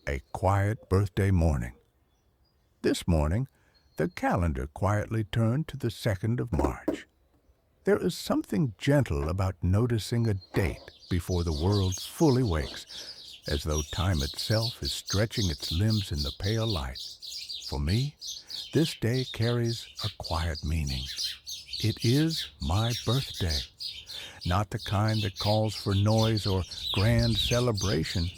A quiet birthday morning. This morning, the calendar quietly turned to the 2nd of March. There is something gentle about noticing a date before the world fully wakes, as though time itself is stretching its limbs in the pale light. For me, this day carries a quiet meaning. It is my birthday, not the kind that calls for noise or grand celebration,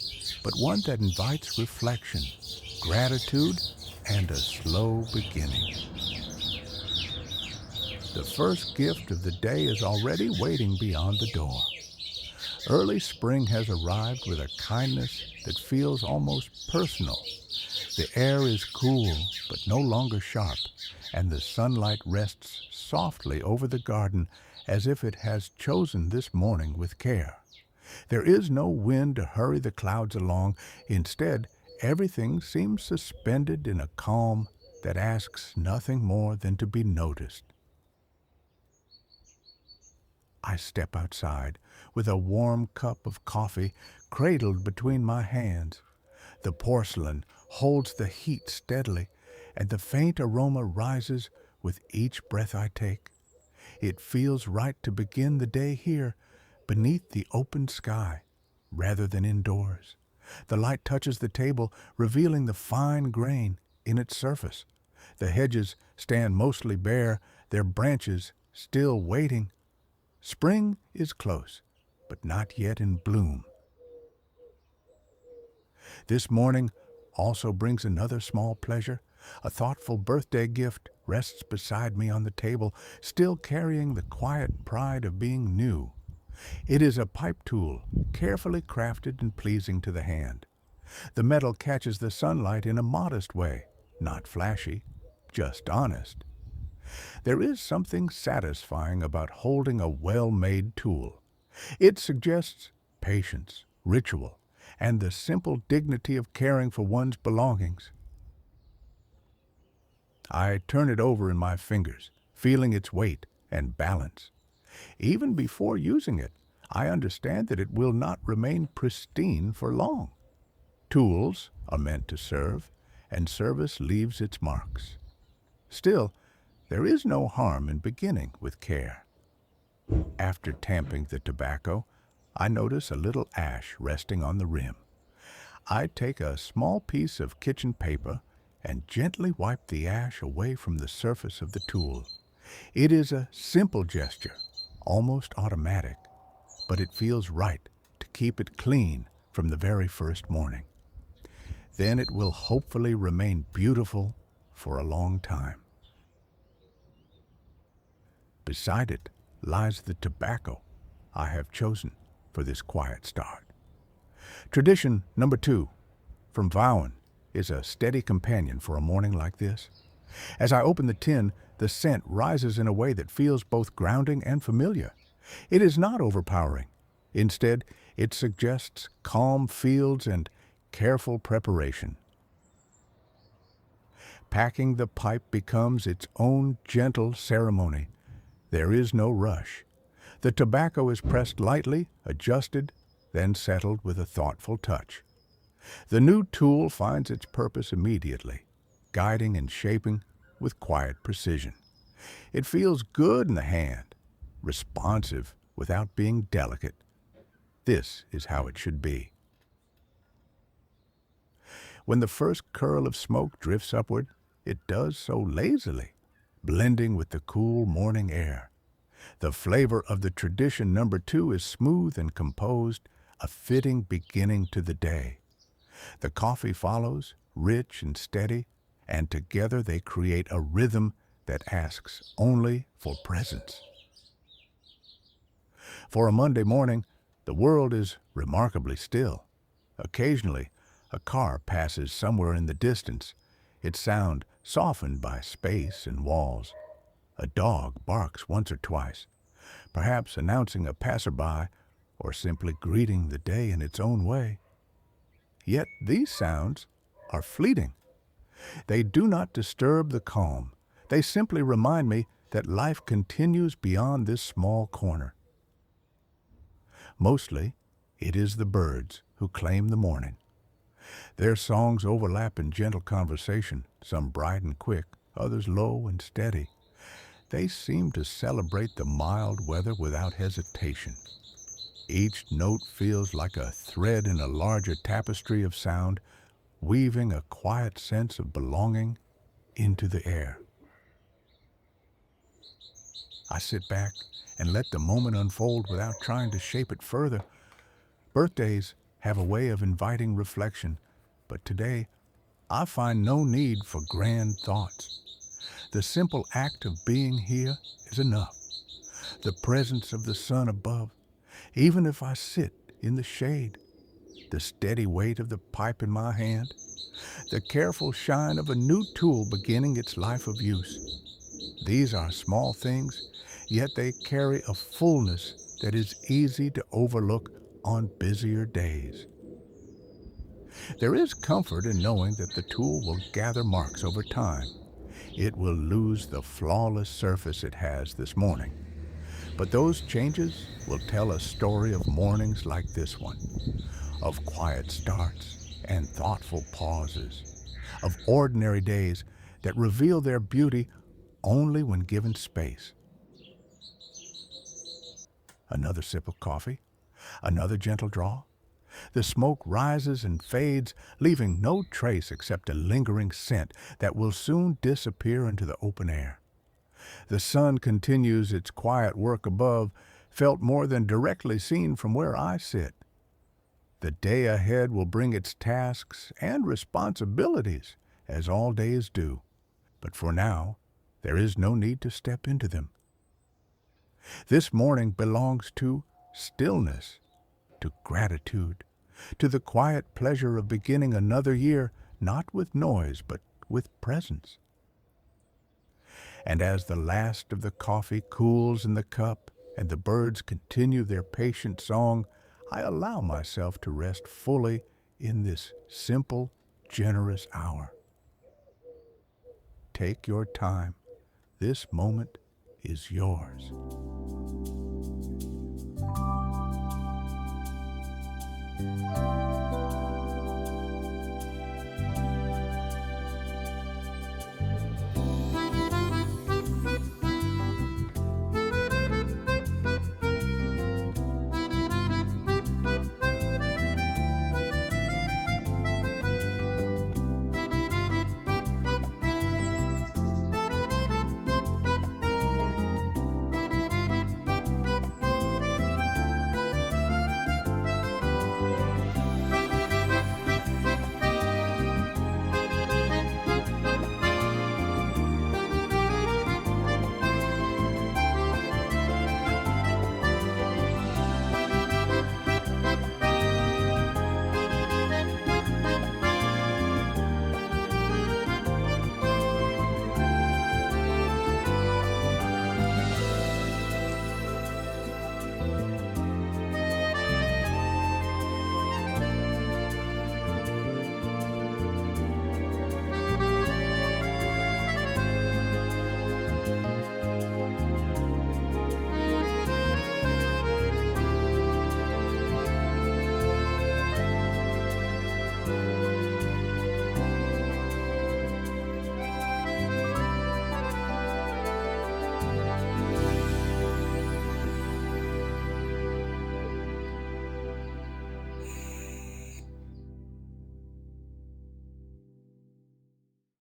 but one that invites reflection, gratitude, and a slow beginning. The first gift of the day is already waiting beyond the door. Early spring has arrived with a kindness that feels almost personal. The air is cool, but no longer sharp, and the sunlight rests softly over the garden as if it has chosen this morning with care. There is no wind to hurry the clouds along. Instead, everything seems suspended in a calm that asks nothing more than to be noticed. I step outside with a warm cup of coffee cradled between my hands. The porcelain holds the heat steadily, and the faint aroma rises with each breath I take. It feels right to begin the day here, beneath the open sky, rather than indoors. The light touches the table, revealing the fine grain in its surface. The hedges stand mostly bare, their branches still waiting. Spring is close, but not yet in bloom. This morning also brings another small pleasure. A thoughtful birthday gift rests beside me on the table, still carrying the quiet pride of being new. It is a pipe tool, carefully crafted and pleasing to the hand. The metal catches the sunlight in a modest way, not flashy, just honest. There is something satisfying about holding a well-made tool. It suggests patience, ritual, and the simple dignity of caring for one's belongings. I turn it over in my fingers, feeling its weight and balance. Even before using it, I understand that it will not remain pristine for long. Tools are meant to serve, and service leaves its marks. Still, there is no harm in beginning with care. After tamping the tobacco, I notice a little ash resting on the rim. I take a small piece of kitchen paper and gently wipe the ash away from the surface of the tool. It is a simple gesture, almost automatic, but it feels right to keep it clean from the very first morning. Then it will hopefully remain beautiful for a long time. Beside it lies the tobacco I have chosen for this quiet start. Tradition number 2 from Vauen is a steady companion for a morning like this. As I open the tin, the scent rises in a way that feels both grounding and familiar. It is not overpowering. Instead, it suggests calm fields and careful preparation. Packing the pipe becomes its own gentle ceremony. There is no rush. The tobacco is pressed lightly, adjusted, then settled with a thoughtful touch. The new tool finds its purpose immediately, guiding and shaping with quiet precision. It feels good in the hand, responsive without being delicate. This is how it should be. When the first curl of smoke drifts upward, it does so lazily, blending with the cool morning air. The flavor of the tradition number 2 is smooth and composed, a fitting beginning to the day. The coffee follows, rich and steady, and together they create a rhythm that asks only for presence. For a Monday morning, the world is remarkably still. Occasionally, a car passes somewhere in the distance, its sound softened by space and walls. A dog barks once or twice, perhaps announcing a passerby or simply greeting the day in its own way. Yet these sounds are fleeting. They do not disturb the calm. They simply remind me that life continues beyond this small corner. Mostly, it is the birds who claim the morning. Their songs overlap in gentle conversation, some bright and quick, others low and steady. They seem to celebrate the mild weather without hesitation. Each note feels like a thread in a larger tapestry of sound, weaving a quiet sense of belonging into the air. I sit back and let the moment unfold without trying to shape it further. Birthdays have a way of inviting reflection, but today I find no need for grand thoughts. The simple act of being here is enough. The presence of the sun above, even if I sit in the shade, the steady weight of the pipe in my hand, the careful shine of a new tool beginning its life of use. These are small things, yet they carry a fullness that is easy to overlook on busier days. There is comfort in knowing that the tool will gather marks over time. It will lose the flawless surface it has this morning. But those changes will tell a story of mornings like this one, of quiet starts and thoughtful pauses, of ordinary days that reveal their beauty only when given space. Another sip of coffee, another gentle draw. The smoke rises and fades, leaving no trace except a lingering scent that will soon disappear into the open air. The sun continues its quiet work above, felt more than directly seen from where I sit. The day ahead will bring its tasks and responsibilities, as all days do. But for now, there is no need to step into them. This morning belongs to stillness, to gratitude, to the quiet pleasure of beginning another year, not with noise, but with presence. And as the last of the coffee cools in the cup and the birds continue their patient song, I allow myself to rest fully in this simple, generous hour. Take your time. This moment is yours.